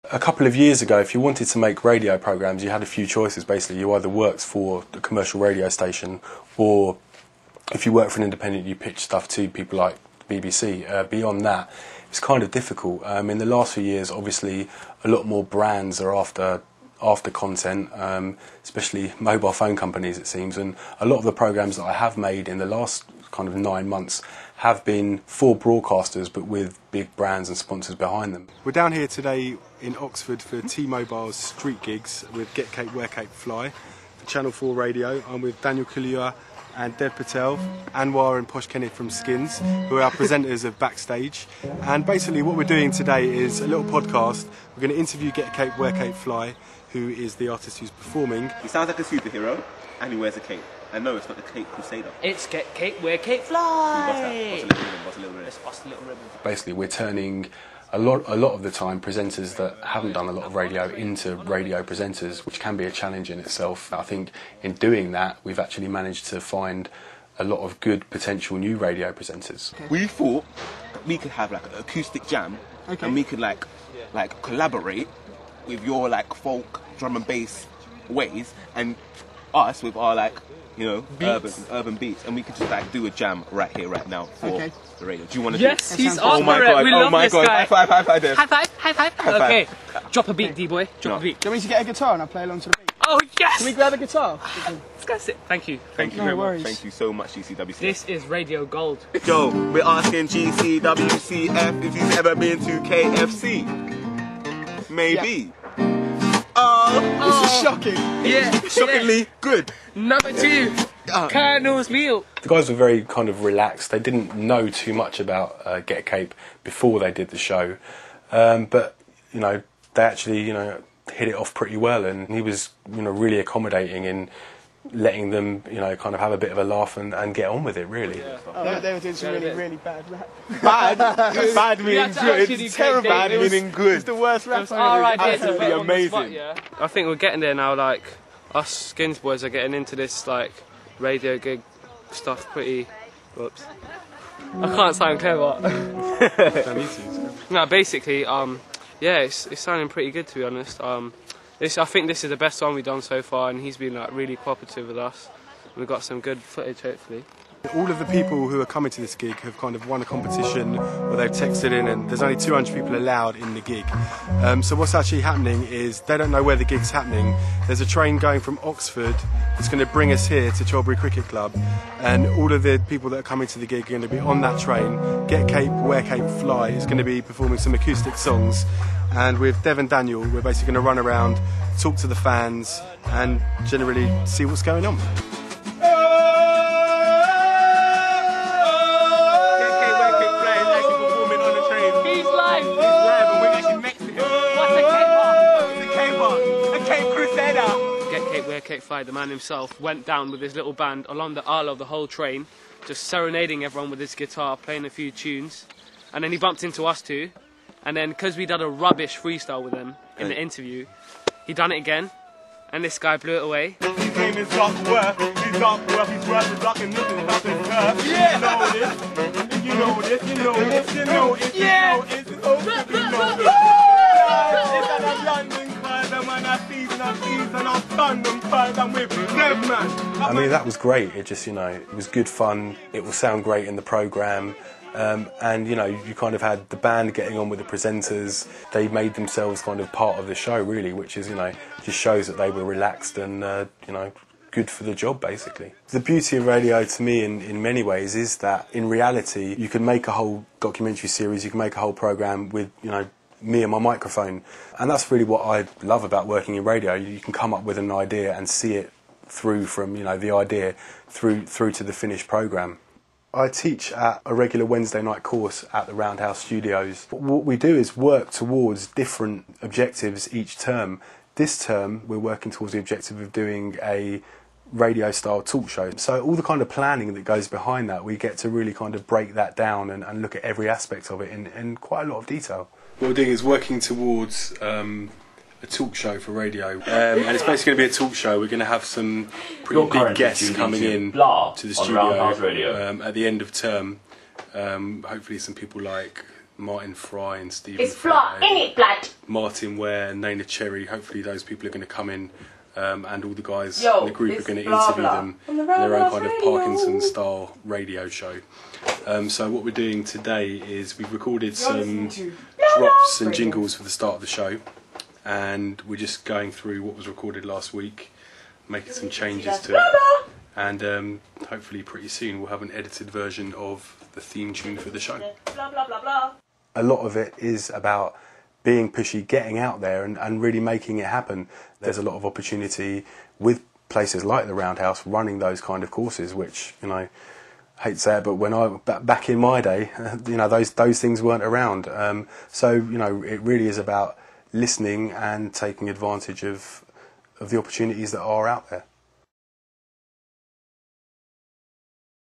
A couple of years ago, if you wanted to make radio programmes, you had a few choices. Basically, you either worked for a commercial radio station, or if you worked for an independent, you pitched stuff to people like the BBC. Beyond that, it's kind of difficult. In the last few years, obviously, a lot more brands are after content, especially mobile phone companies, it seems. And a lot of the programmes that I have made in the last kind of 9 months have been for broadcasters, but with big brands and sponsors behind them. We're down here today in Oxford for T-Mobile's street gigs with Get Cape, Wear Cape, Fly for Channel 4 Radio. I'm with Daniel Kaluuya and Dev Patel, Anwar and Posh Kenneth from Skins, who are our presenters of Backstage. And basically what we're doing today is a little podcast. We're going to interview Get Cape, Wear Cape, Fly, who is the artist who's performing. He sounds like a superhero, and he wears a cape. And no, it's not the Cape Crusader. It's Get Cape, Wear Cape, Fly! What's a little ribbon? It's What's a Little Ribbon. Basically, we're turning a lot of the time presenters that haven't done a lot of radio into radio presenters, which can be a challenge in itself. I think in doing that, we've actually managed to find a lot of good potential new radio presenters. Okay. We thought we could have like an acoustic jam, and we could like collaborate with your like folk drum and bass ways, and us with our like, you know, urban beats, and we could just like do a jam right here, right now for the radio. Do you want to do it? Yes, he's on for it. We love this guy. High five, Dev. High five. Okay, drop a beat, D-boy. Drop a beat. Do you want me to get a guitar and I'll play along to the beat? Oh, yes! Can we grab a guitar? Discuss it. Thank you. Thank you very much. Thank you so much, GCWC. This is Radio Gold. Joe, we're asking GCWCF if he's ever been to KFC. Maybe. This is shocking. Yeah. Shockingly good. Number 2, Colonel's Meal. The guys were very kind of relaxed. They didn't know too much about Get Cape before they did the show, but you know, they actually, you know, hit it off pretty well, and he was, you know, really accommodating in letting them, you know, kind of have a bit of a laugh and get on with it, really. Yeah. They were doing some really bad rap. Bad meaning good. Terrible meaning good. It's the worst rap. Absolutely amazing. I think we're getting there now. Like, us Skins boys are getting into this like radio gig stuff pretty. Whoops. I can't sound clever. No, basically, yeah, it's sounding pretty good, to be honest. I think this is the best one we've done so far, and he's been like really cooperative with us. We've got some good footage, hopefully. All of the people who are coming to this gig have kind of won a competition where they've texted in, and there's only 200 people allowed in the gig. So what's actually happening is they don't know where the gig's happening. There's a train going from Oxford that's going to bring us here to Cholbury Cricket Club, and all of the people that are coming to the gig are going to be on that train. Get Cape, Wear Cape, Fly is going to be performing some acoustic songs, and with Dev and Daniel, we're basically going to run around, talk to the fans, and generally see what's going on. Cape Fly, the man himself, went down with his little band along the aisle of the whole train, just serenading everyone with his guitar, playing a few tunes, and then he bumped into us too, and then because we did a rubbish freestyle with him in the interview, he done it again, and this guy blew it away. His name is Duckworth, he's Duckworth, he's worth the duck and nothing about the turf. Yeah! You know this, you know this, you know this, you know this, you know this, it's at a London crowd, and when I season, I'll stun them crowd, I'm with Dev, man. I mean, that was great. It just, you know, it was good fun. It will sound great in the programme. And, you know, you kind of had the band getting on with the presenters. They made themselves kind of part of the show, really, which is, you know, just shows that they were relaxed and, you know, good for the job, basically. The beauty of radio, to me, in many ways, is that in reality, you can make a whole documentary series, you can make a whole programme with, you know, me and my microphone. And that's really what I love about working in radio. You can come up with an idea and see it through from, you know, the idea through to the finished programme. I teach at a regular Wednesday night course at the Roundhouse Studios. What we do is work towards different objectives each term. This term, we're working towards the objective of doing a radio-style talk show. So all the kind of planning that goes behind that, we get to really kind of break that down and look at every aspect of it in quite a lot of detail. What we're doing is working towards a talk show for radio, and it's basically going to be a talk show. We're going to have some pretty big guests coming in to the studio at the end of term. Hopefully some people like Martin Fry and Stephen It's blood, Fry, innit, blood? Martin Ware, Nana Cherry. Hopefully those people are going to come in, and all the guys Yo, in the group are this going to blah, interview blah. them On the in their own Roundhouse kind of Radio. Parkinson-style radio show. So what we're doing today is we've recorded some drops and jingles for the start of the show, and we're just going through what was recorded last week, making some changes to it, and hopefully pretty soon we'll have an edited version of the theme tune for the show. Blah, blah, blah, blah. A lot of it is about being pushy, getting out there and really making it happen. There's a lot of opportunity with places like the Roundhouse running those kind of courses, which, you know, I hate to say it, but when back in my day, you know, those things weren't around. So, you know, it really is about listening and taking advantage of the opportunities that are out there.